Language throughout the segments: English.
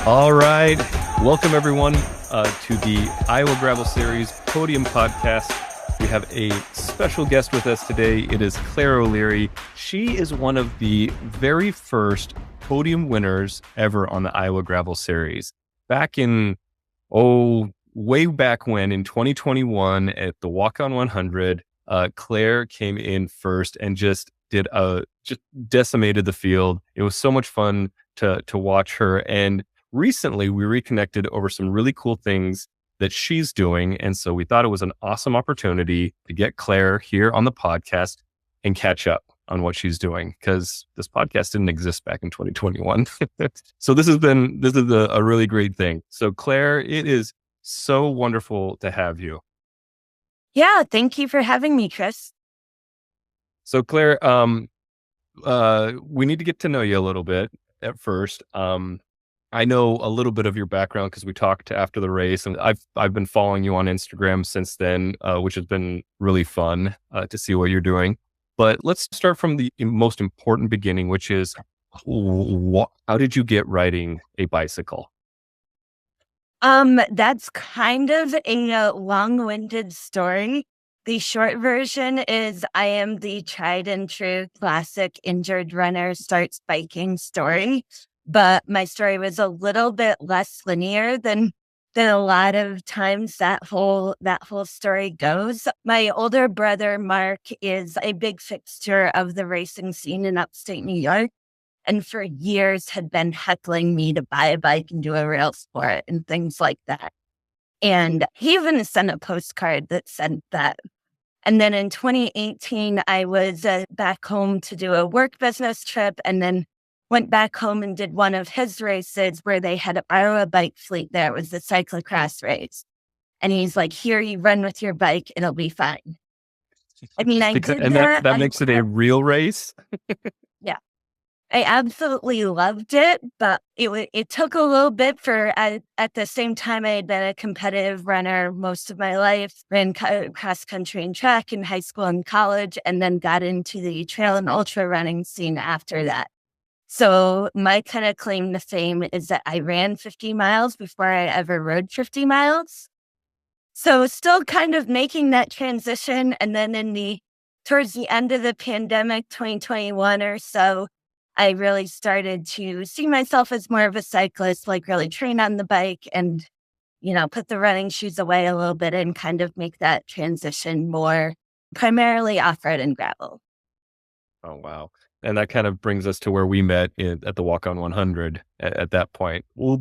All right. Welcome, everyone, to the Iowa Gravel Series Podium Podcast. We have a special guest with us today. It is Claire O'Leary. She is one of the very first podium winners ever on the Iowa Gravel Series. Back in, way back when, in 2021 at the Waukon 100, Claire came in first and just decimated the field. It was so much fun to watch her. And recently, we reconnected over some really cool things that she's doing. And so we thought it was an awesome opportunity to get Claire here on the podcast and catch up on what she's doing, because this podcast didn't exist back in 2021. So this is a really great thing. So Claire, it is so wonderful to have you. Yeah, thank you for having me, Chris. So Claire, we need to get to know you a little bit at first. I know a little bit of your background because we talked after the race, and I've been following you on Instagram since then, which has been really fun to see what you're doing. But let's start from the most important beginning, which is how did you get riding a bicycle? That's kind of a long-winded story. The short version is I am the tried and true classic injured runner starts biking story. But my story was a little bit less linear than a lot of times that whole story goes. My older brother, Mark, is a big fixture of the racing scene in upstate New York, and for years had been heckling me to buy a bike and do a rail sport and things like that. And he even sent a postcard that said that. And then in 2018, I was back home to do a work business trip, and then went back home and did one of his races where they had to borrow a bike fleet there. It was the cyclocross race. And he's like, here, you run with your bike. It'll be fine. I mean, I did and that. That makes it a real race. Yeah. I absolutely loved it, but it took a little bit at the same time, I had been a competitive runner most of my life, ran cross country and track in high school and college, and then got into the trail and ultra running scene after that. So my kind of claim to fame is that I ran 50 miles before I ever rode 50 miles. So still kind of making that transition. And then towards the end of the pandemic, 2021 or so, I really started to see myself as more of a cyclist, like really train on the bike and, put the running shoes away a little bit and kind of make that transition more primarily off-road and gravel. Oh, wow. And that kind of brings us to where we met at the Waukon 100 at that point. Well,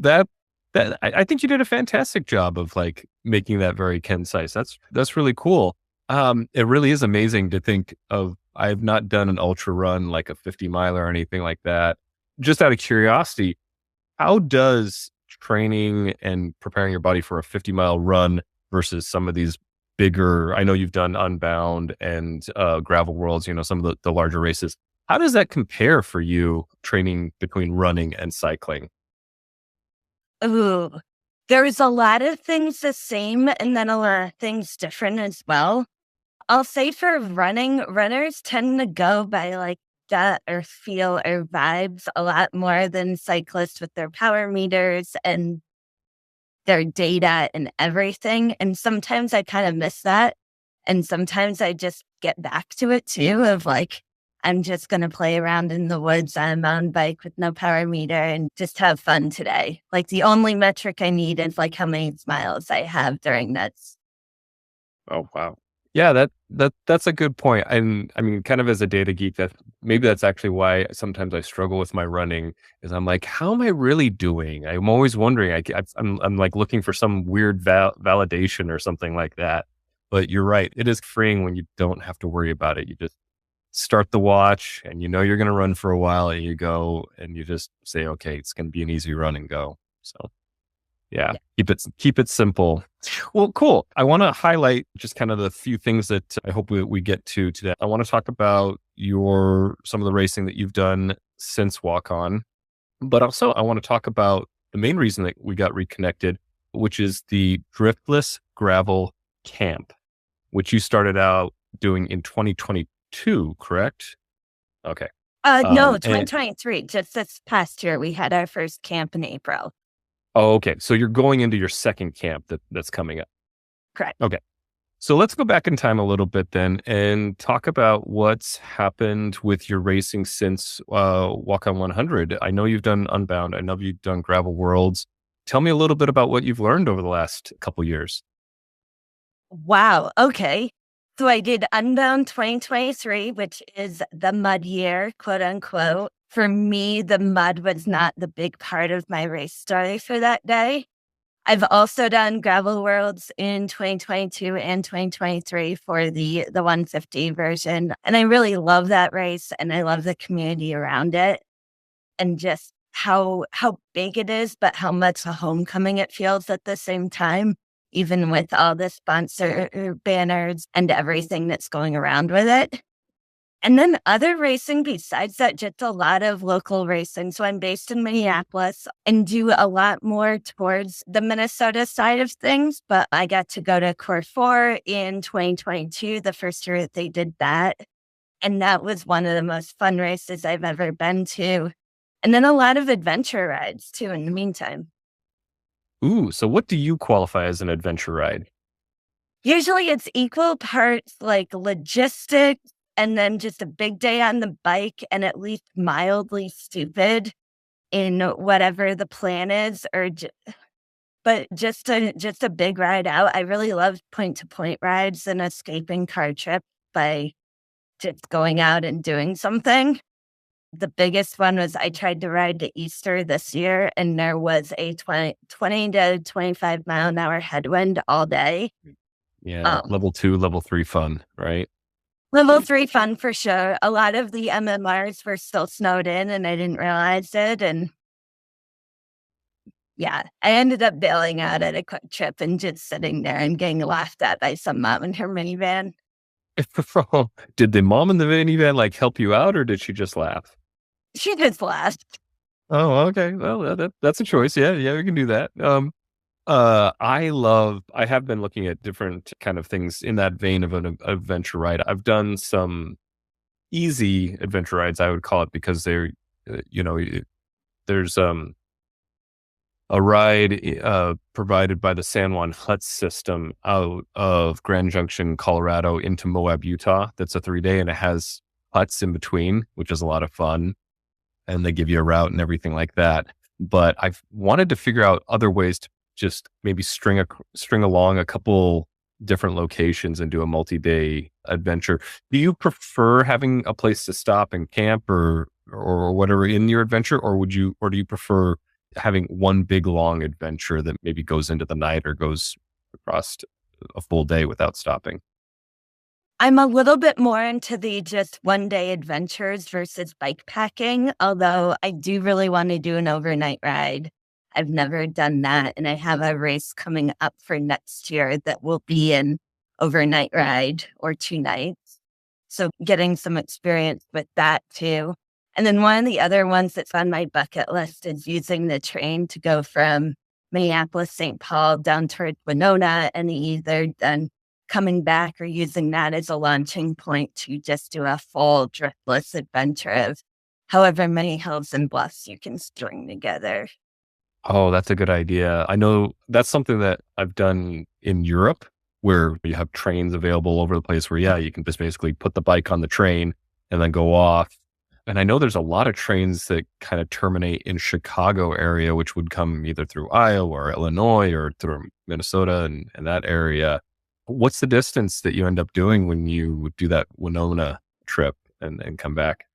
I think you did a fantastic job of like making that very concise. That's really cool. It really is amazing to think of. I have not done an ultra run like a 50 miler or anything like that. Just out of curiosity, how does training and preparing your body for a 50-mile run versus some of these bigger, I know you've done Unbound and Gravel Worlds, some of the larger races. How does that compare for you training between running and cycling? Ooh, there's a lot of things the same and then a lot of things different as well. I'll say for running, runners tend to go by like gut or feel or vibes a lot more than cyclists with their power meters and their data and everything. And sometimes I kind of miss that. And sometimes I just get back to it too, of like, I'm just going to play around in the woods on a mountain bike with no power meter and just have fun today. Like the only metric I need is like how many miles I have during that. Oh, wow. Yeah, that's a good point. And I mean, kind of as a data geek, that's actually why sometimes I struggle with my running is I'm like, how am I really doing? I'm always wondering, I'm like looking for some weird validation or something like that. But you're right. It is freeing when you don't have to worry about it. You just start the watch and you're going to run for a while and you go and you just say, okay, it's going to be an easy run and go. So yeah. Keep it simple. Well, cool. I want to highlight just kind of the few things that I hope we get to today. I want to talk about some of the racing that you've done since Waukon, but also I want to talk about the main reason that we got reconnected, which is the Driftless Gravel Camp, which you started out doing in 2022, correct? Okay. No, 2023. Just this past year, we had our first camp in April. Oh, okay. So you're going into your second camp that's coming up. Correct. Okay. So let's go back in time a little bit then and talk about what's happened with your racing since Waukon 100. I know you've done Unbound. I know you've done Gravel Worlds. Tell me a little bit about what you've learned over the last couple years. Wow. Okay. So I did Unbound 2023, which is the mud year, quote unquote. For me, the mud was not the big part of my race story for that day. I've also done Gravel Worlds in 2022 and 2023 for the 150 version. And I really love that race and I love the community around it and just how big it is, but how much a homecoming it feels at the same time, even with all the sponsor banners and everything that's going around with it. And then other racing besides that, just a lot of local racing. So I'm based in Minneapolis and do a lot more towards the Minnesota side of things. But I got to go to Core 4 in 2022, the first year that they did that. And that was one of the most fun races I've ever been to. And then a lot of adventure rides too in the meantime. Ooh, so what do you qualify as an adventure ride? Usually it's equal parts like logistics and then just a big day on the bike and at least mildly stupid in whatever the plan is but just a big ride out. I really love point to point rides and escaping car trip by just going out and doing something. The biggest one was I tried to ride to Easter this year and there was a 20 to 25-mile-an-hour headwind all day. Yeah, Um, level 2, level 3 fun, right? Level 3 fun for sure. A lot of the MMRs were still snowed in and I didn't realize it. And yeah, I ended up bailing out at a quick trip and just sitting there and getting laughed at by some mom in her minivan. Did the mom in the minivan like help you out or did she just laugh? She just laughed. Oh, okay. Well, that's a choice. Yeah, yeah, we can do that. I have been looking at different kind of things in that vein of an adventure ride. I've done some easy adventure rides, I would call it, because they're, there's a ride provided by the San Juan Hut system out of Grand Junction, Colorado into Moab, Utah. That's a 3-day and it has huts in between, which is a lot of fun. And they give you a route and everything like that. But I've wanted to figure out other ways to just maybe string along a couple different locations and do a multi-day adventure. Do you prefer having a place to stop and camp or whatever in your adventure, or do you prefer having one big long adventure that maybe goes into the night or goes across a full day without stopping? I'm a little bit more into the just one day adventures versus bike packing, although I do really want to do an overnight ride. I've never done that. And I have a race coming up for next year that will be an overnight ride or 2 nights. So getting some experience with that too. And then one of the other ones that's on my bucket list is using the train to go from Minneapolis, St. Paul down towards Winona and either then coming back or using that as a launching point to just do a full driftless adventure of however many hills and bluffs you can string together. Oh, that's a good idea. I know that's something that I've done in Europe where you have trains available over the place where, yeah, you can just basically put the bike on the train and then go off. And I know there's a lot of trains that kind of terminate in Chicago area, which would come either through Iowa or Illinois or through Minnesota and that area. What's the distance that you end up doing when you do that Winona trip and come back?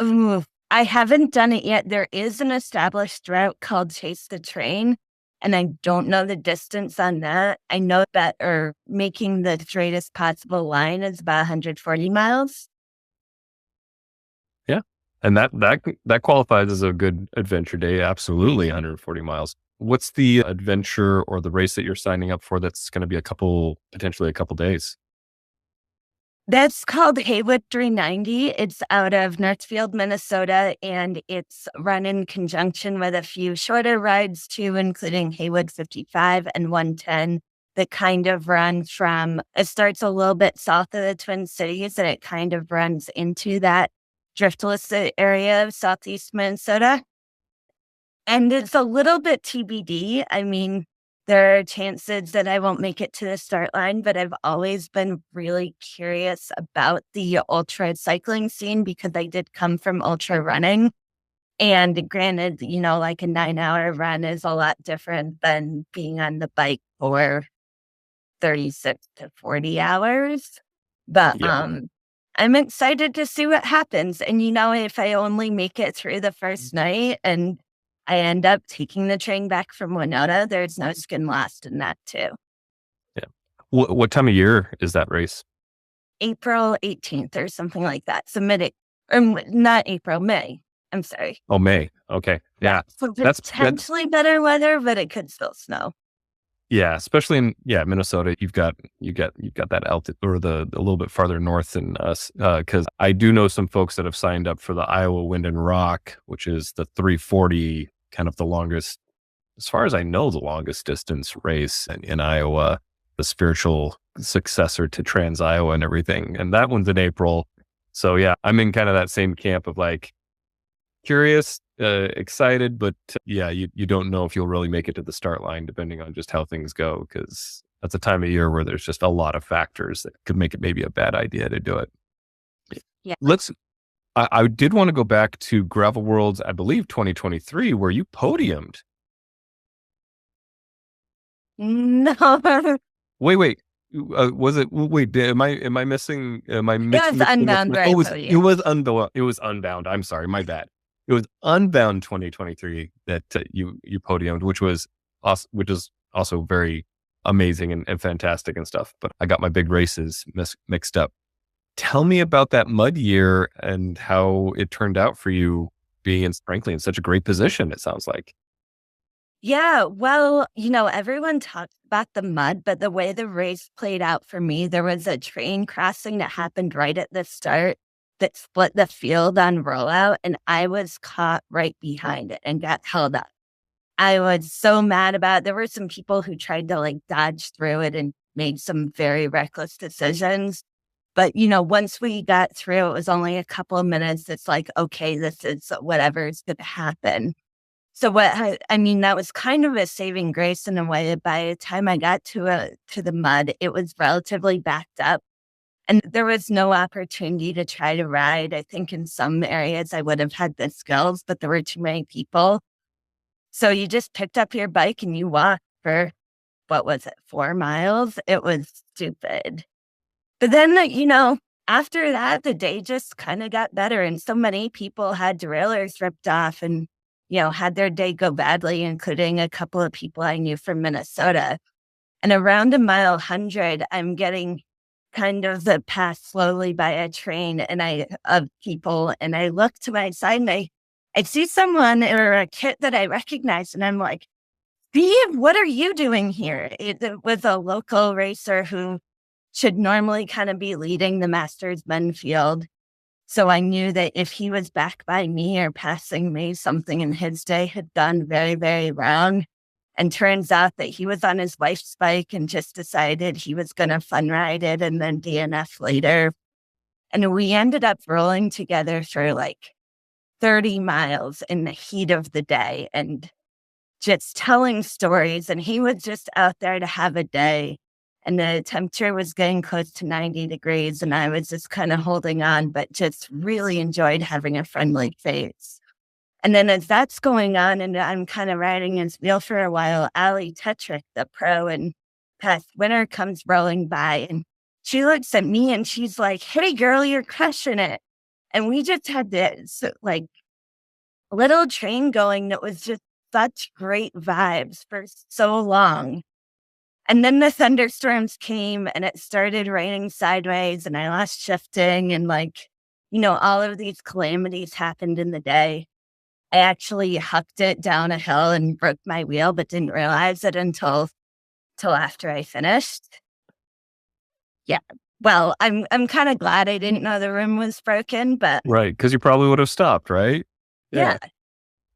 Ooh, I haven't done it yet. There is an established route called Chase the Train, and I don't know the distance on that. I know that or making the straightest possible line is about 140 miles. Yeah. And that qualifies as a good adventure day. Absolutely 140 miles. What's the adventure or the race that you're signing up for that's going to be potentially a couple days? That's called Haywood 390. It's out of Northfield, Minnesota, and it's run in conjunction with a few shorter rides too, including Haywood 55 and 110 that kind of run from, it starts a little bit south of the Twin Cities and it kind of runs into that driftless area of southeast Minnesota. And it's a little bit TBD. I mean, there are chances that I won't make it to the start line, but I've always been really curious about the ultra cycling scene because I did come from ultra running. And granted, like a 9-hour run is a lot different than being on the bike for 36 to 40 hours. But Yeah. I'm excited to see what happens. And if I only make it through the first night and I end up taking the train back from Winona, there's no skin lost in that too. Yeah. What time of year is that race? April 18th or something like that. So not April, May. I'm sorry. Oh, May. Okay. Yeah. Yeah. So That potentially better weather, but it could still snow. yeah, especially in Minnesota, you've got that altitude or the a little bit farther north than us. Because I do know some folks that have signed up for the Iowa Wind and Rock, which is the 340, kind of the longest, as far as I know, the longest distance race in Iowa, the spiritual successor to Trans Iowa and everything. And that one's in April. So yeah, I'm in kind of that same camp of like curious, excited, but yeah, you don't know if you'll really make it to the start line depending on just how things go, because that's a time of year where there's just a lot of factors that could make it maybe a bad idea to do it. Yeah. Let's. I did want to go back to Gravel Worlds, I believe 2023, where you podiumed. No. Wait. Was it? Wait, am I missing? Am I It was mixing this? Unbound, where Oh, I it podiumed. was Unbound. It was Unbound. I'm sorry, my bad. It was Unbound 2023 that you podiumed, which is also very amazing and fantastic and stuff. But I got my big races mixed up. Tell me about that mud year and how it turned out for you, being frankly in such a great position. It sounds like. Yeah, well, everyone talks about the mud, but the way the race played out for me, there was a train crossing that happened right at the start that split the field on rollout, and I was caught right behind it and got held up. I was so mad about it. There were some people who tried to like dodge through it and made some very reckless decisions. But, once we got through, it was only a couple of minutes. It's like, okay, this is whatever is going to happen. So that was kind of a saving grace in a way. By the time I got to the mud, it was relatively backed up and there was no opportunity to try to ride. I think in some areas I would have had the skills, but there were too many people. So you just picked up your bike and you walked for, what was it, 4 miles? It was stupid. But then, after that, the day just kind of got better. And so many people had derailleurs ripped off and, had their day go badly, including a couple of people I knew from Minnesota. And around a mile 100, I'm getting kind of passed slowly by a train of people. And I look to my side and I see someone or a kit that I recognize. And I'm like, Steve, what are you doing here? It was a local racer who should normally kind of be leading the Masters men field. So I knew that if he was back by me or passing me, something in his day had gone very, very wrong. And turns out that he was on his wife's bike and just decided he was going to fun ride it and then DNF later. And we ended up rolling together for like 30 miles in the heat of the day and just telling stories. And he was just out there to have a day. And the temperature was getting close to 90 degrees. And I was just kind of holding on, but just really enjoyed having a friendly face. And then as that's going on and I'm kind of riding his wheel for a while, Ali Tetrick, the pro and past winner, comes rolling by. And she looks at me and she's like, "Hey, girl, you're crushing it." And we just had this like little train going that was just such great vibes for so long. And then the thunderstorms came and it started raining sideways and I lost shifting and all of these calamities happened in the day. I actually hucked it down a hill and broke my wheel, but didn't realize it until after I finished. Yeah. Well, I'm kind of glad I didn't know the rim was broken, but Right, because you probably would have stopped, right? yeah, Yeah.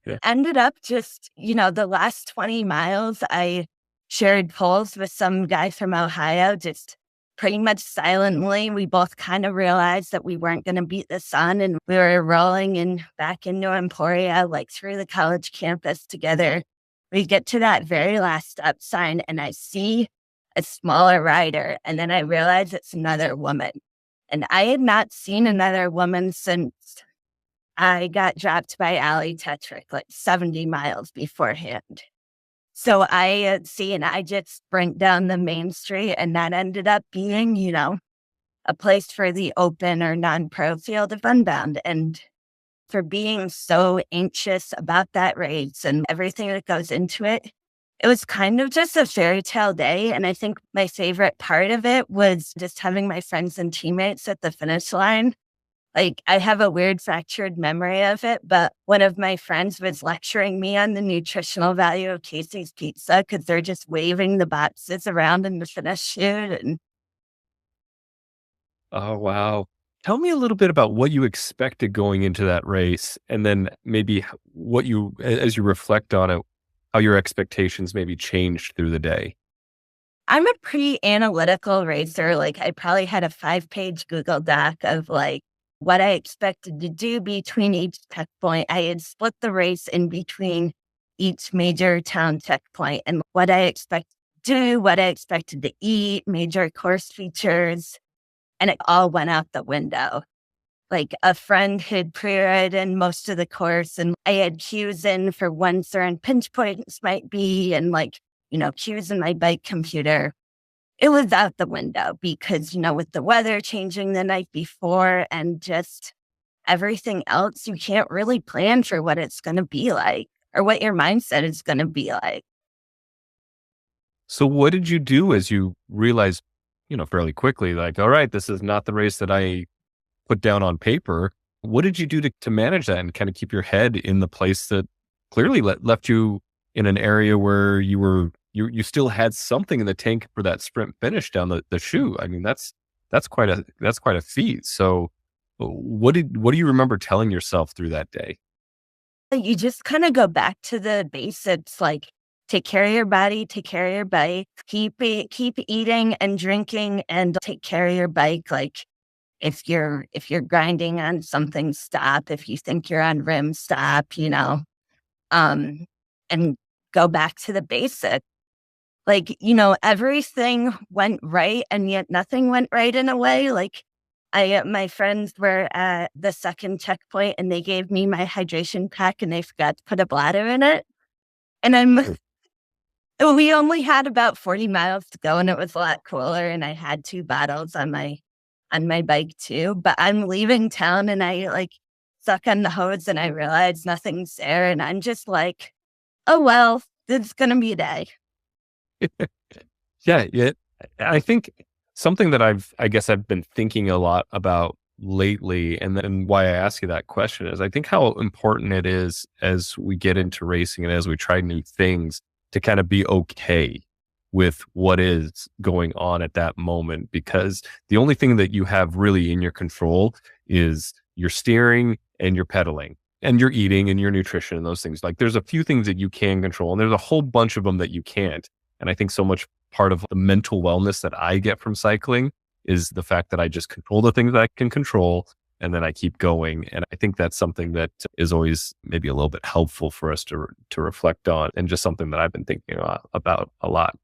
Yeah. ended up just, the last 20 miles, I shared poles with some guy from Ohio, just pretty much silently, we both kind of realized that we weren't going to beat the sun, and we were rolling in back into Emporia, like through the college campus together. We get to that very last stop sign, and I see a smaller rider, and then I realize it's another woman. And I had not seen another woman since I got dropped by Ali Tetrick like 70 miles beforehand. So I see, and I just sprint down the main street, and that ended up being, a place for the open or non-pro field of Unbound. And for being so anxious about that race and everything that goes into it, it was kind of just a fairy tale day. And I think my favorite part of it was just having my friends and teammates at the finish line. Like, I have a weird fractured memory of it, but one of my friends was lecturing me on the nutritional value of Casey's Pizza because they're just waving the boxes around in the finish chute. And Oh, wow. Tell me a little bit about what you expected going into that race, and then maybe what as you reflect on it, how your expectations maybe changed through the day. I'm a pretty analytical racer. Like, I probably had a 5-page Google Doc of like what I expected to do between each checkpoint. I had split the race in between each major town checkpoint and what I expected to do, what I expected to eat, major course features, and it all went out the window. Like, a friend had pre-written most of the course, and I had cues in for when certain pinch points might be, and cues in my bike computer. It was out the window because, with the weather changing the night before and just everything else, you can't really plan for what it's going to be like or what your mindset is going to be like. So what did you do as you realized, fairly quickly, like, all right, this is not the race that I put down on paper? What did you do to manage that and kind of keep your head in the place that clearly left you in an area where you still had something in the tank for that sprint finish down the chute? I mean, that's quite a feat. So what do you remember telling yourself through that day? You just kind of go back to the basics, like take care of your body, take care of your bike, keep eating and drinking, and take care of your bike. Like, if you're grinding on something, stop. If you think you're on rim, stop, um, and go back to the basics. Like, everything went right, and yet nothing went right in a way. Like, my friends were at the second checkpoint, and they gave me my hydration pack, and they forgot to put a bladder in it. And we only had about 40 miles to go, and it was a lot cooler. And I had 2 bottles on my bike too. But I'm leaving town, and I suck on the hose, and I realize nothing's there, and I'm just like, oh well, it's gonna be a day. Yeah, yeah. I think something that I guess I've been thinking a lot about lately, and then why I ask you that question is I think how important it is as we get into racing and as we try new things to kind of be okay with what is going on at that moment, because the only thing that you have really in your control is your steering and your pedaling and your eating and your nutrition and those things. Like, there's a few things that you can control, and there's a whole bunch of them that you can't. And I think so much part of the mental wellness that I get from cycling is the fact that I just control the things that I can control, and then I keep going. And I think that's something that is always maybe a little bit helpful for us to reflect on, and just something that I've been thinking about a lot.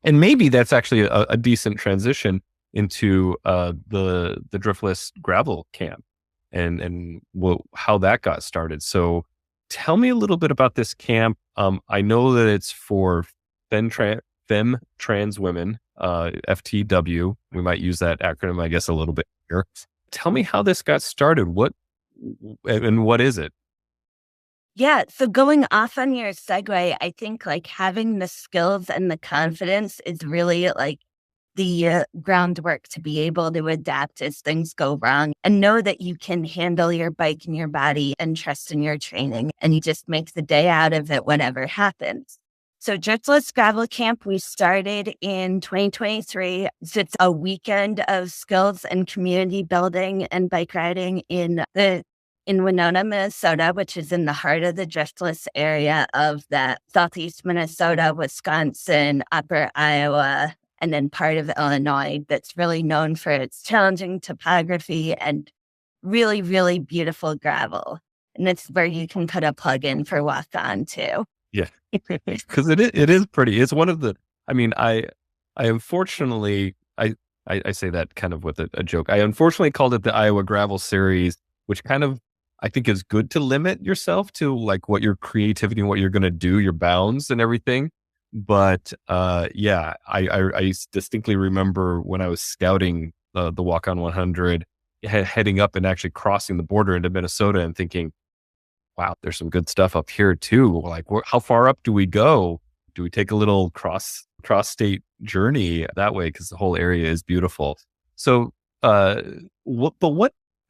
And maybe that's actually a decent transition into the Driftless Gravel Camp and how that got started. So tell me a little bit about this camp. I know that it's for femme trans women, FTW. We might use that acronym, I guess, a little bit here. Tell me how this got started. What is it? Yeah. So going off on your segue, I think having the skills and the confidence is really the groundwork to be able to adapt as things go wrong and know that you can handle your bike and your body and trust in your training, and you just make the day out of it, whatever happens. So Driftless Gravel Camp, we started in 2023. So it's a weekend of skills and community building and bike riding in Winona, Minnesota, which is in the heart of the driftless area of that southeast Minnesota, Wisconsin, upper Iowa, and then part of Illinois that's really known for its challenging topography and really, really beautiful gravel. And it's where you can put a plug in for Waukon too. Yeah. Because it is pretty. It's one of the. I mean, I unfortunately I say that kind of with a joke. I unfortunately called it the Iowa Gravel Series, which kind of I think is good to limit yourself to like what your creativity and what you're going to do, your bounds and everything. But yeah, I distinctly remember when I was scouting the Waukon 100, heading up and actually crossing the border into Minnesota and thinking, wow, there's some good stuff up here too. Like, how far up do we go? Do we take a little cross state journey that way? Because the whole area is beautiful. So, so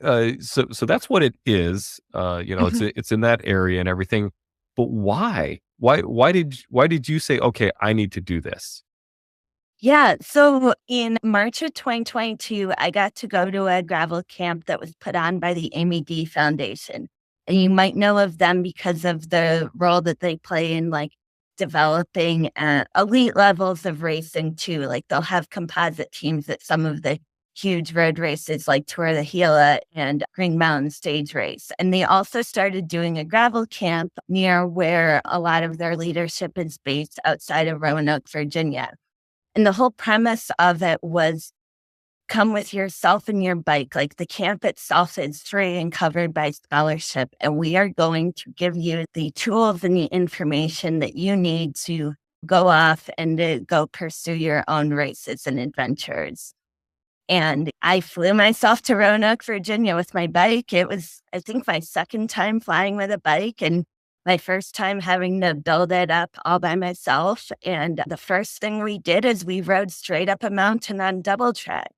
that's what it is. It's in that area and everything. But why? Why did you say, okay, I need to do this? Yeah. So in March of 2022, I got to go to a gravel camp that was put on by the Amy D Foundation. And you might know of them because of the role that they play in like developing elite levels of racing too. Like they'll have composite teams at some of the huge road races like Tour of the Gila and Green Mountain Stage Race. And they also started doing a gravel camp near where a lot of their leadership is based outside of Roanoke, Virginia. And the whole premise of it was come with yourself and your bike. Like the camp itself is free and covered by scholarship. And we are going to give you the tools and the information that you need to go off and to go pursue your own races and adventures. And I flew myself to Roanoke, Virginia with my bike. It was, I think, my second time flying with a bike and my first time having to build it up all by myself. And the first thing we did is we rode straight up a mountain on double track.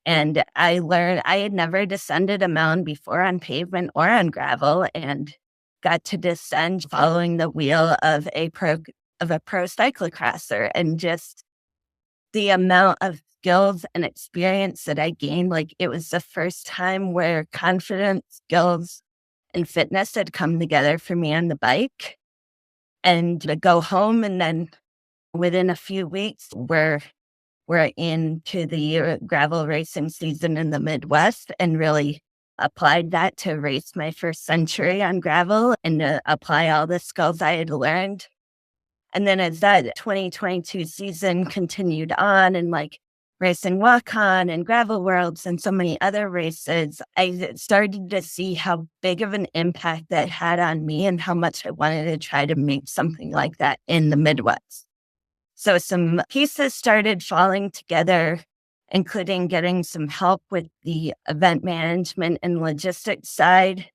And I learned I had never descended a mountain before on pavement or on gravel and got to descend following the wheel of a pro cyclocrosser, and just the amount of skills and experience that I gained. Like it was the first time where confidence, skills, and fitness had come together for me on the bike. And to go home, and then within a few weeks, we're into the gravel racing season in the Midwest, and really applied that to race my first century on gravel and to apply all the skills I had learned. And then as that 2022 season continued on and like racing Waukon and Gravel Worlds and so many other races, I started to see how big of an impact that had on me and how much I wanted to try to make something like that in the Midwest. So some pieces started falling together, including getting some help with the event management and logistics side.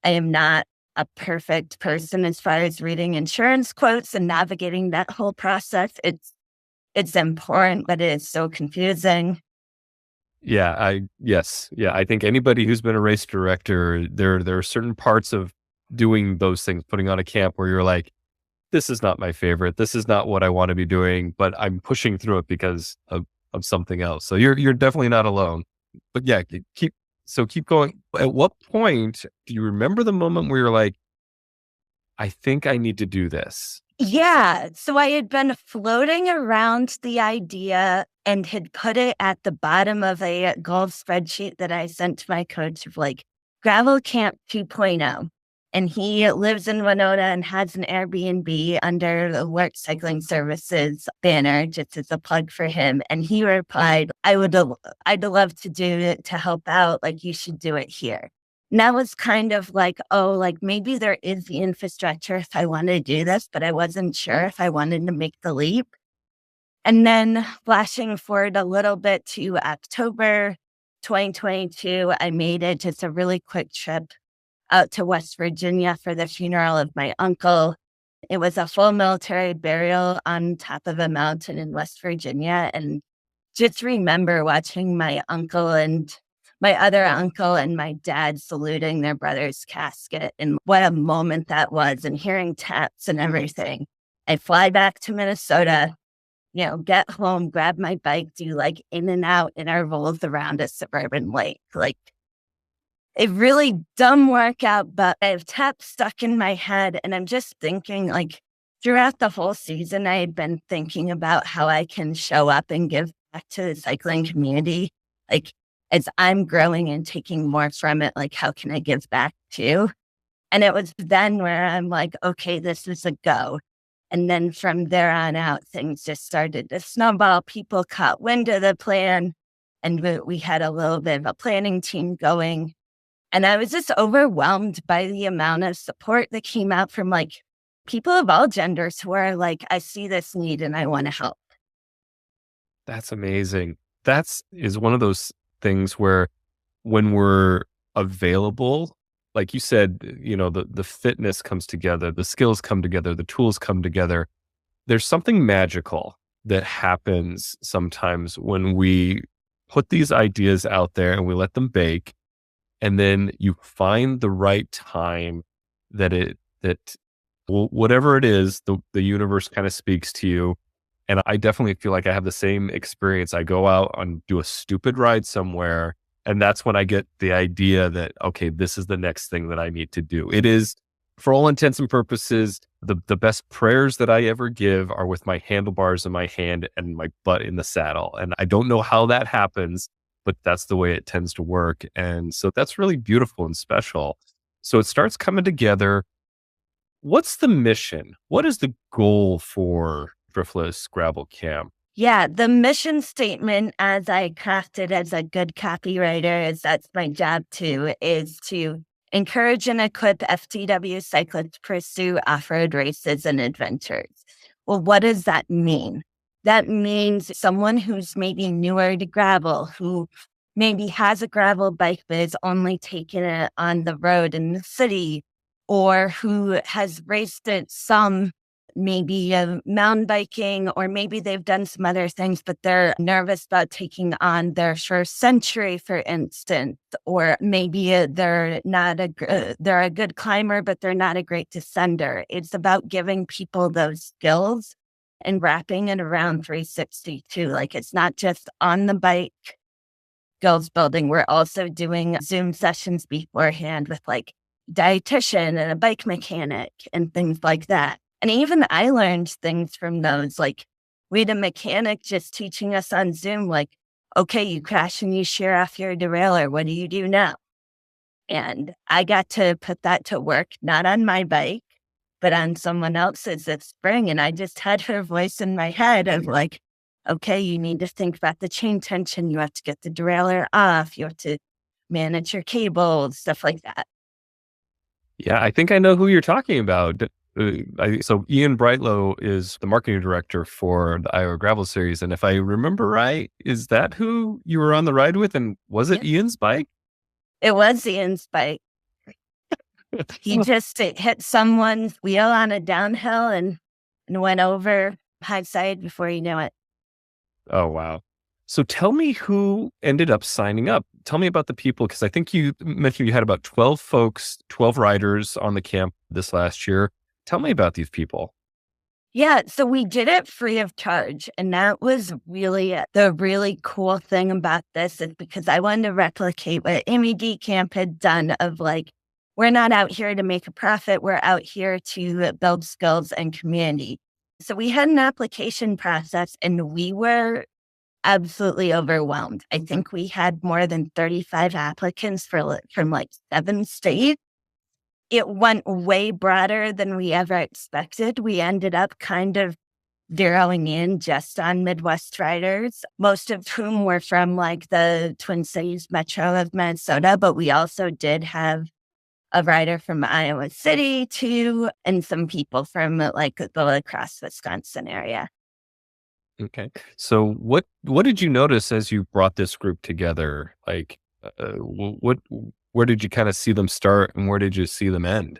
I am not a perfect person as far as reading insurance quotes and navigating that whole process. It's important, but it is so confusing. Yeah, yeah. I think anybody who's been a race director, there are certain parts of doing those things, putting on a camp where you're like, this is not my favorite. This is not what I want to be doing, but I'm pushing through it because of something else. So you're definitely not alone. But yeah, keep going. At what point do you remember the moment where you're like, I think I need to do this? Yeah. So I had been floating around the idea and had put it at the bottom of a goal spreadsheet that I sent to my coach of like Gravel Camp 2.0. And he lives in Winona and has an Airbnb under the Work Cycling Services banner, just as a plug for him. And he replied, I'd love to do it to help out. Like, you should do it here. And that was kind of like, oh, like maybe there is the infrastructure if I wanted to do this, but I wasn't sure if I wanted to make the leap. And then flashing forward a little bit to October 2022, I made it just a really quick trip out to West Virginia for the funeral of my uncle. It was a full military burial on top of a mountain in West Virginia. And just remember watching my uncle and my other uncle and my dad saluting their brother's casket, and what a moment that was, and hearing taps and everything. I fly back to Minnesota, get home, grab my bike, do like in and out intervals around a suburban lake. Like, a really dumb workout, but I have taps stuck in my head. And I'm just thinking, like, throughout the whole season, I had been thinking about how I can show up and give back to the cycling community. Like, as I'm growing and taking more from it, like, how can I give back too? And it was then where I'm like, okay, this is a go. And then from there on out, things just started to snowball. People caught wind of the plan, and we had a little bit of a planning team going. And I was just overwhelmed by the amount of support that came out from like people of all genders who are like, I see this need and I want to help. That's amazing. That's is one of those things where when we're available, like you said, the fitness comes together, the skills come together, the tools come together. There's something magical that happens sometimes when we put these ideas out there and we let them bake, and then you find the right time that whatever it is, the universe kind of speaks to you. And I definitely feel like I have the same experience. I go out and do a stupid ride somewhere, and that's when I get the idea that, okay, this is the next thing that I need to do. It is, for all intents and purposes, the best prayers that I ever give are with my handlebars in my hand and my butt in the saddle. And I don't know how that happens, but that's the way it tends to work. And so that's really beautiful and special. So it starts coming together. What's the mission? What is the goal for Driftless Gravel Camp? Yeah, the mission statement, as I crafted as a good copywriter, is that's my job too, is to encourage and equip FTW cyclists to pursue off-road races and adventures. Well, what does that mean? That means someone who's maybe newer to gravel, who maybe has a gravel bike but is only taking it on the road in the city, or who has raced it some, maybe mountain biking, or maybe they've done some other things, but they're nervous about taking on their first century, for instance, or maybe they're a good climber, but they're not a great descender. It's about giving people those skills and wrapping it around 362. Like, it's not just on the bike skills building. We're also doing Zoom sessions beforehand with like dietitian and a bike mechanic and things like that. And even I learned things from those. Like, we had a mechanic just teaching us on Zoom, like, okay, you crash and you shear off your derailleur. What do you do now? And I got to put that to work, not on my bike, but on someone else's this spring. And I just had her voice in my head of like, okay, you need to think about the chain tension. You have to get the derailleur off. You have to manage your cables, stuff like that. Yeah, I think I know who you're talking about. So Ian Brightlow is the marketing director for the Iowa Gravel Series. And if I remember right, is that who you were on the ride with? And was it Yep. Ian's bike? It was Ian's bike. He just hit someone's wheel on a downhill and went over high side before you know it. Oh, wow. So tell me who ended up signing up. Tell me about the people, because I think you mentioned you had about 12 folks, 12 riders on the camp this last year. Tell me about these people. Yeah, so we did it free of charge. And that was really the really cool thing about this, is because I wanted to replicate what Amy D Camp had done of like, we're not out here to make a profit. We're out here to build skills and community. So we had an application process and we were absolutely overwhelmed. I think we had more than 35 applicants from like 7 states. It went way broader than we ever expected. We ended up kind of zeroing in just on Midwest riders, most of whom were from like the Twin Cities metro of Minnesota, but we also did have a rider from Iowa City too, and some people from like the La Crosse, Wisconsin area. Okay. So what did you notice as you brought this group together? Like, what where did you kind of see them start and where did you see them end?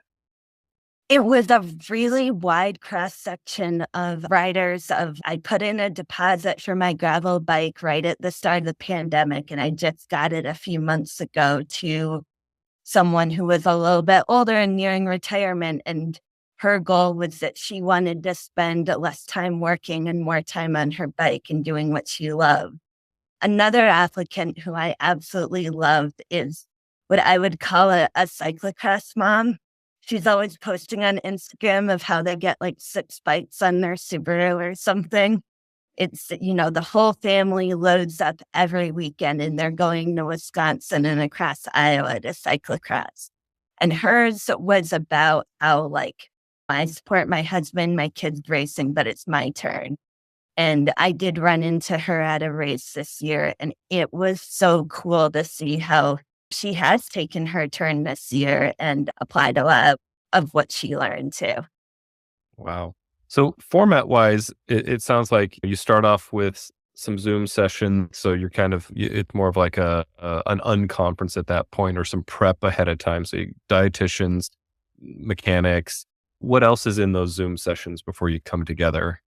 It was a really wide cross section of riders. I put in a deposit for my gravel bike right at the start of the pandemic, and I just got it a few months ago, to someone who was a little bit older and nearing retirement. And her goal was that she wanted to spend less time working and more time on her bike and doing what she loved. Another applicant who I absolutely loved is what I would call a cyclocross mom. she's always posting on Instagram of how they get like 6 bites on their Subaru or something. It's, the whole family loads up every weekend and they're going to Wisconsin and across Iowa to cyclocross. And hers was about how, like, I support my husband, my kids racing, but it's my turn. And I did run into her at a race this year, and it was so cool to see how she has taken her turn this year and applied a lot of what she learned too. Wow. So format wise, it sounds like you start off with some Zoom sessions. So you're it's more of like an unconference at that point, or some prep ahead of time. So dietitians, mechanics. What else is in those Zoom sessions before you come together?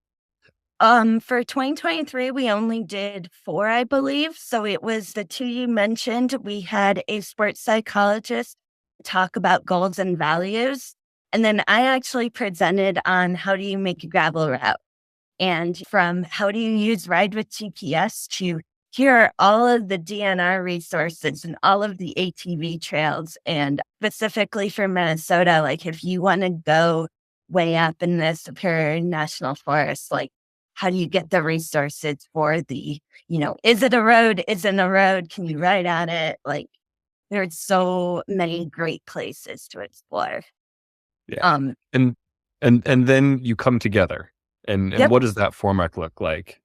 For 2023, we only did 4, I believe. So it was the 2 you mentioned. We had a sports psychologist talk about goals and values. And then I actually presented on how do you make a gravel route, and from how do you use Ride with GPS to here are all of the DNR resources and all of the ATV trails. And specifically for Minnesota, like if you want to go way up in the Superior National Forest, like how do you get the resources for the, is it a road? Isn't a road? Can you ride on it? Like there's so many great places to explore. Yeah. Um, And and then you come together. And yep. what does that format look like?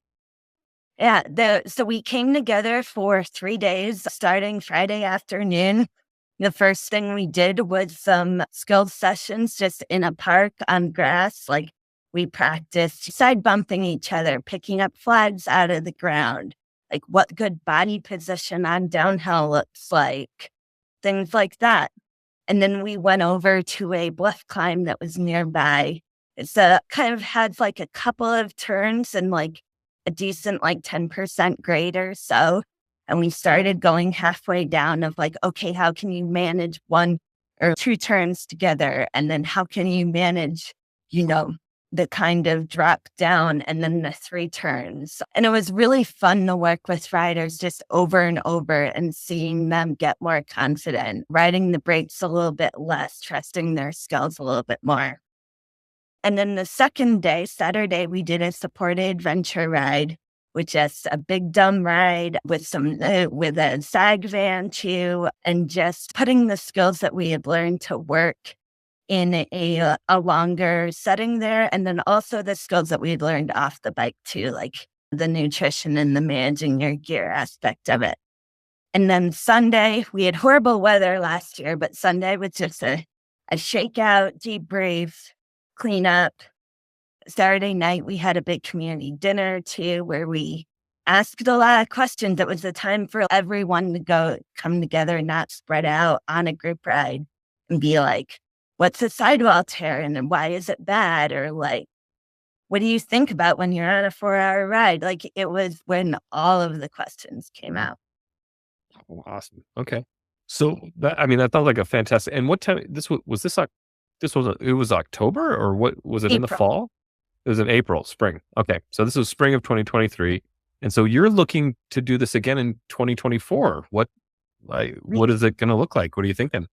Yeah. So we came together for 3 days, starting Friday afternoon. The first thing we did was some skills sessions just in a park on grass. Like we practiced side bumping each other, picking up flags out of the ground, like what good body position on downhill looks like, things like that. And then we went over to a bluff climb that was nearby. It's kind of had like a couple of turns and like a decent like 10% grade or so. And we started going halfway down of like, okay, how can you manage 1 or 2 turns together? And then how can you manage, the kind of drop down and then the 3 turns. And it was really fun to work with riders just over and over and seeing them get more confident, riding the brakes a little bit less, trusting their skills a little bit more. And then the second day, Saturday, we did a supported adventure ride, which is a big dumb ride with with a sag van too, and just putting the skills that we had learned to work in a longer setting there. And then also the skills that we had learned off the bike too, like the nutrition and the managing your gear aspect of it. And then Sunday, we had horrible weather last year, but Sunday was just a shakeout, debrief, clean up. Saturday night, we had a big community dinner too, where we asked a lot of questions. It was a time for everyone to come together, not spread out on a group ride and be like, what's a sidewall tear and why is it bad? Or like, what do you think about when you're on a 4-hour ride? Like it was when all of the questions came out. Oh, awesome. Okay. So that sounds like a fantastic. And what time it was October, or what was it, in the April. fall? It was in April, spring. Okay. So this was spring of 2023. And so you're looking to do this again in 2024. What is it going to look like? What are you thinking?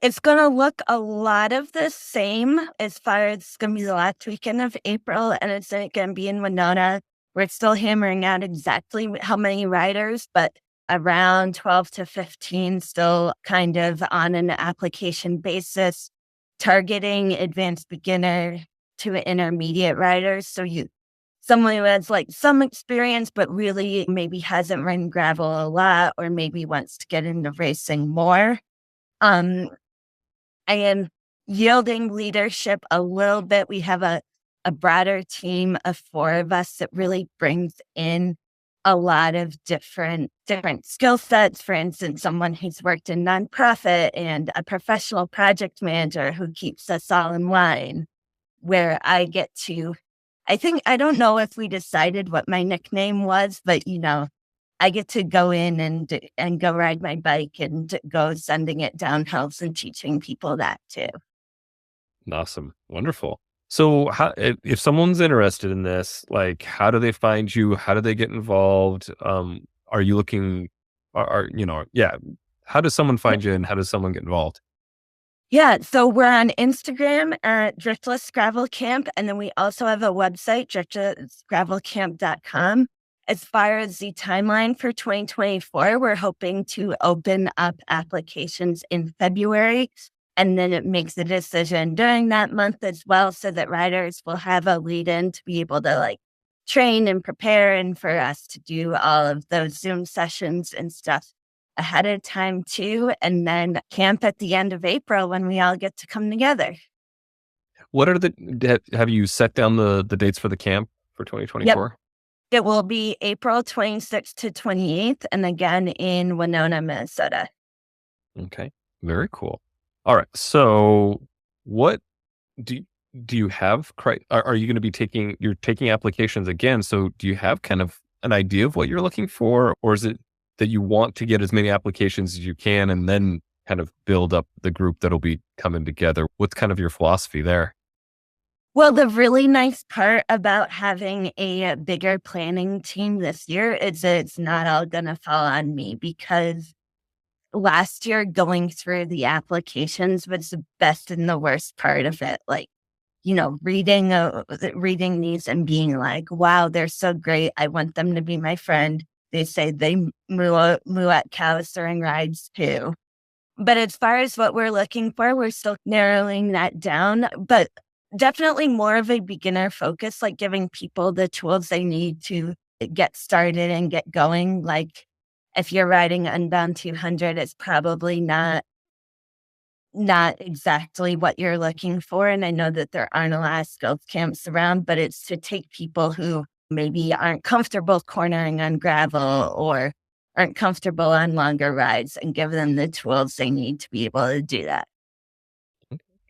It's going to look a lot of the same as far as it's going to be the last weekend of April, and it's going to be in Winona. We're still hammering out exactly how many riders, but around 12 to 15 still kind of on an application basis, targeting advanced beginner to intermediate riders. So someone who has like some experience, but really maybe hasn't ridden gravel a lot, or maybe wants to get into racing more. I am yielding leadership a little bit. We have a broader team of 4 of us that really brings in a lot of different skill sets. For instance, someone who's worked in nonprofit and a professional project manager who keeps us all in line, where I get to, I don't know if we decided what my nickname was, but I get to go in and go ride my bike and go sending it down hills and teaching people that too. Awesome. Wonderful. So if someone's interested in this, like, how do they find you? How do they get involved? Are you looking, yeah. How does someone find you and how does someone get involved? Yeah, so we're on Instagram at Driftless Gravel Camp, and then we also have a website, driftlessgravelcamp.com. As far as the timeline for 2024, we're hoping to open up applications in February, and then it makes a decision during that month as well, so that riders will have a lead in to be able to like train and prepare, and for us to do all of those Zoom sessions and stuff ahead of time too, and then camp at the end of April when we all get to come together. What are have you set down the dates for the camp for Yep. 2024? It will be April 26th to 28th, and again in Winona, Minnesota. Okay, very cool. All right, so what do you, do you have? Are you going to be you're taking applications again? So do you have kind of an idea of what you're looking for, or is it that you want to get as many applications as you can and then kind of build up the group that'll be coming together? What's kind of your philosophy there? Well, the really nice part about having a bigger planning team this year is that it's not all going to fall on me, because last year going through the applications was the best and the worst part of it. Like, reading these and being like, wow, they're so great. I want them to be my friend. They say they moo at cows during rides too. But as far as what we're looking for, we're still narrowing that down, but definitely more of a beginner focus, like giving people the tools they need to get started and get going. Like if you're riding Unbound 200, it's probably not exactly what you're looking for. And I know that there aren't a lot of skills camps around, but it's to take people who maybe aren't comfortable cornering on gravel or aren't comfortable on longer rides and give them the tools they need to be able to do that.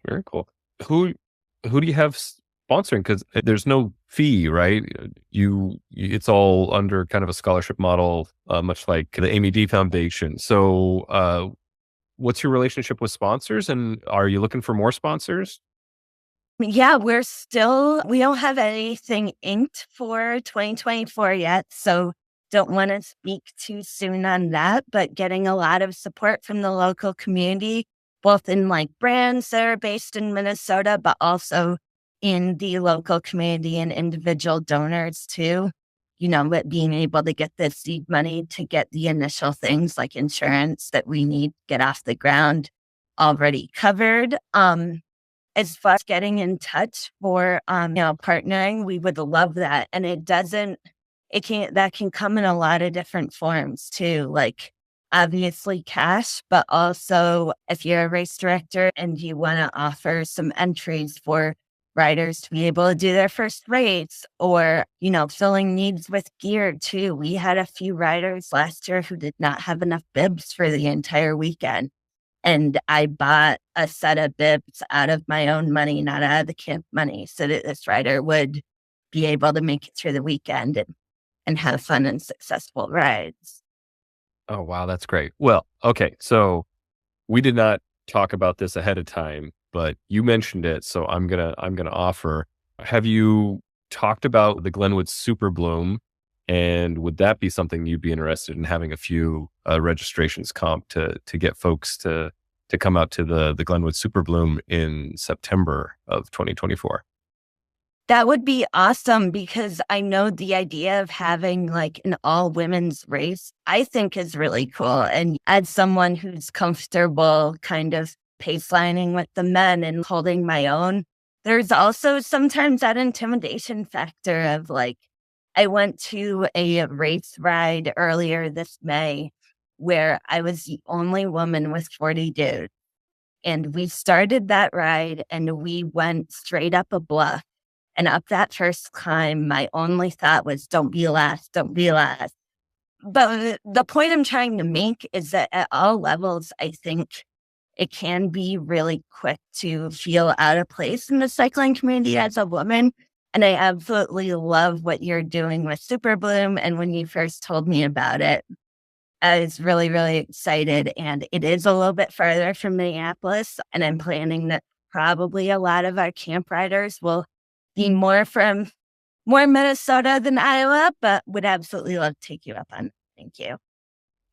Very cool. Who who do you have sponsoring? Because there's no fee, right? It's all under kind of a scholarship model, much like the Amy D Foundation. So, what's your relationship with sponsors, and are you looking for more sponsors? Yeah, we don't have anything inked for 2024 yet. So don't want to speak too soon on that, but getting a lot of support from the local community, both in like brands that are based in Minnesota, but also in the local community and individual donors too. With being able to get the seed money to get the initial things like insurance that we need to get off the ground already covered. As far as getting in touch for, partnering, we would love that. And that can come in a lot of different forms too, like obviously cash, but also if you're a race director and you want to offer some entries for riders to be able to do their first race, or, filling needs with gear too. We had a few riders last year who did not have enough bibs for the entire weekend. And I bought a set of bibs out of my own money, not out of the camp money, so that this rider would be able to make it through the weekend and have fun and successful rides. Oh, wow, that's great. Well, okay, so we did not talk about this ahead of time, but you mentioned it, so I'm gonna offer. Have you talked about the Glenwood Super Bloom, and would that be something you'd be interested in having a few registrations comp to get folks to come out to the Glenwood Super Bloom in September of 2024? That would be awesome, because I know the idea of having like an all women's race, I think is really cool. And as someone who's comfortable kind of pacelining with the men and holding my own, there's also sometimes that intimidation factor of like, I went to a race ride earlier this May where I was the only woman with 40 dudes. And we started that ride and we went straight up a bluff. And up that first climb, my only thought was, don't be last, don't be last. But the point I'm trying to make is that at all levels, I think it can be really quick to feel out of place in the cycling community as a woman. And I absolutely love what you're doing with Super Bloom. And when you first told me about it, I was really, really excited. And it is a little bit farther from Minneapolis. And I'm planning that probably a lot of our camp riders will be more Minnesota than Iowa, but would absolutely love to take you up on it. Thank you.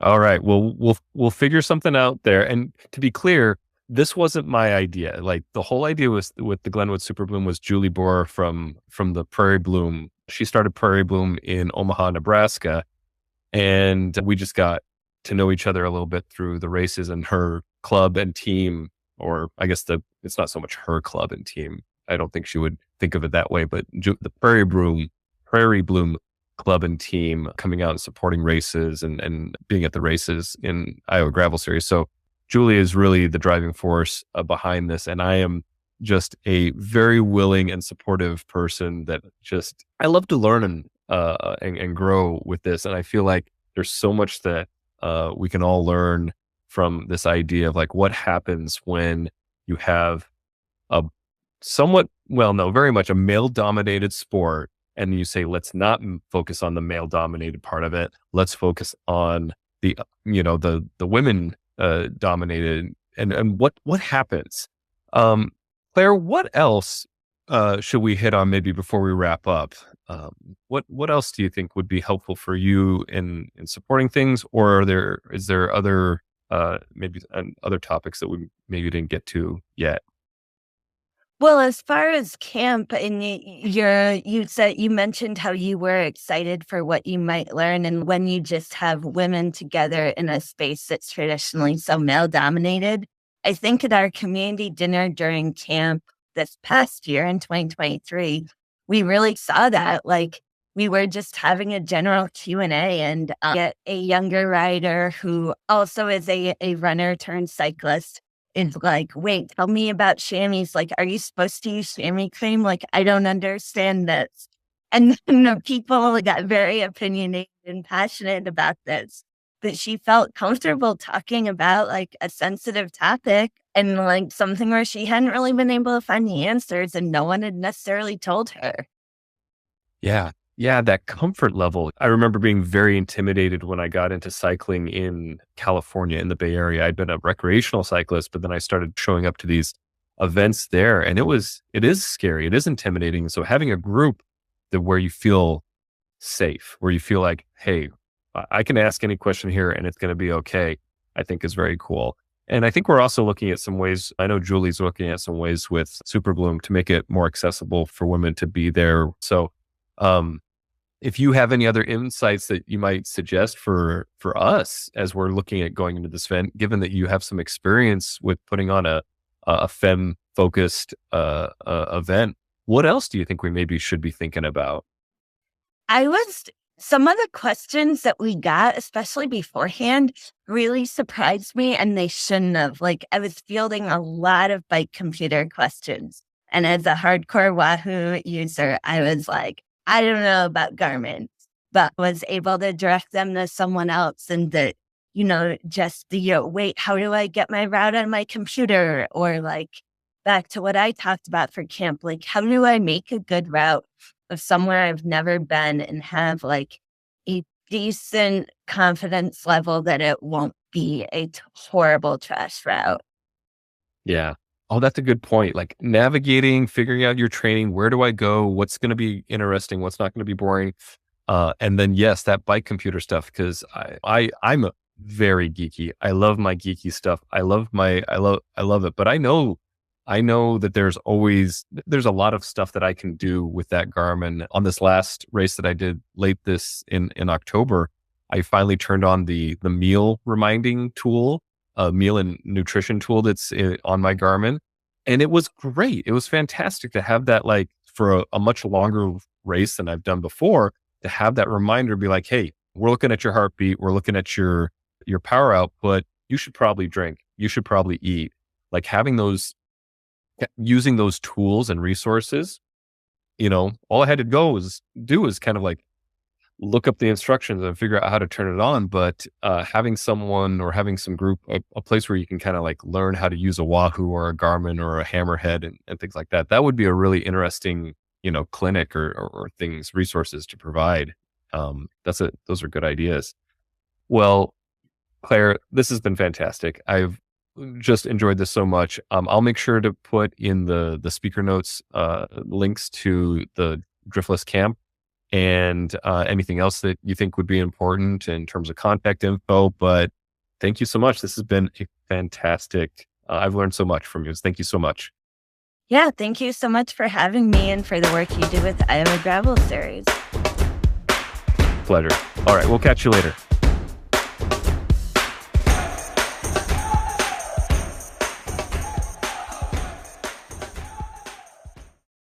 All right. Well, we'll figure something out there. And to be clear, this wasn't my idea. Like the whole idea was with the Glenwood Super Bloom was Julie Bohr from the Prairie Bloom. She started Prairie Bloom in Omaha, Nebraska, and we just got to know each other a little bit through the races and her club and team, or I guess it's not so much her club and team. I don't think she would think of it that way, but the Prairie Bloom club and team coming out and supporting races and being at the races in Iowa Gravel Series. So Julie is really the driving force behind this. And I am just a very willing and supportive person that just, I love to learn and grow with this. And I feel like there's so much that we can all learn from this idea of like what happens when you have a somewhat, well, no, very much a male dominated sport. And you say, let's not focus on the male dominated part of it. Let's focus on the, the women dominated and what happens. Claire, what else should we hit on maybe before we wrap up? What else do you think would be helpful for you in supporting things, or is there other maybe other topics that we maybe didn't get to yet? Well, as far as camp, and you mentioned how you were excited for what you might learn, and when you just have women together in a space that's traditionally so male dominated. I think at our community dinner during camp this past year in 2023, we really saw that. Like we were just having a general Q&A and get a younger rider who also is a runner turned cyclist. It's like, wait, tell me about chamois. Like, are you supposed to use chamois cream? Like, I don't understand this. And then the people got very opinionated and passionate about this. But she felt comfortable talking about like a sensitive topic and like something where she hadn't really been able to find the answers and no one had necessarily told her. Yeah. Yeah, that comfort level. I remember being very intimidated when I got into cycling in California, in the Bay Area. I'd been a recreational cyclist, but then I started showing up to these events there, and it is scary. It is intimidating. So having a group where you feel safe, where you feel like, hey, I can ask any question here and it's going to be okay, I think is very cool. And I think we're also looking at some ways. I know Julie's looking at some ways with Super Bloom to make it more accessible for women to be there. So, if you have any other insights that you might suggest for us as we're looking at going into this event, given that you have some experience with putting on a femme focused event, what else do you think we maybe should be thinking about? Some of the questions that we got, especially beforehand, really surprised me and they shouldn't have. Like I was fielding a lot of bike computer questions. And as a hardcore Wahoo user, I was like, I don't know about Garmin, but was able to direct them to someone else and that, wait, how do I get my route on my computer? Or like back to what I talked about for camp, like how do I make a good route of somewhere I've never been and have like a decent confidence level that it won't be a horrible trash route? Yeah. Oh, that's a good point. Like navigating, figuring out your training. Where do I go? What's going to be interesting? What's not going to be boring? And then yes, that bike computer stuff. Cause I'm a very geeky. I love my geeky stuff. I love it. But I know that there's a lot of stuff that I can do with that Garmin. On this last race that I did late in October, I finally turned on the meal reminding tool, meal and nutrition tool that's on my Garmin. And it was great. It was fantastic to have that, like for a much longer race than I've done before, to have that reminder be like, hey, we're looking at your heartbeat. We're looking at your power output. You should probably drink. You should probably eat. Like using those tools and resources, all I had to do was kind of like look up the instructions and figure out how to turn it on. But having someone or having some group, a place where you can kind of like learn how to use a Wahoo or a Garmin or a Hammerhead and things like that, that would be a really interesting, clinic or resources to provide. Those are good ideas. Well, Claire, this has been fantastic. I've just enjoyed this so much. I'll make sure to put in the speaker notes links to the Driftless Camp and anything else that you think would be important in terms of contact info. But thank you so much. This has been a fantastic I've learned so much from you. Thank you so much. Yeah, thank you so much for having me and for the work you do with the Iowa Gravel series. Pleasure. All right, we'll catch you later.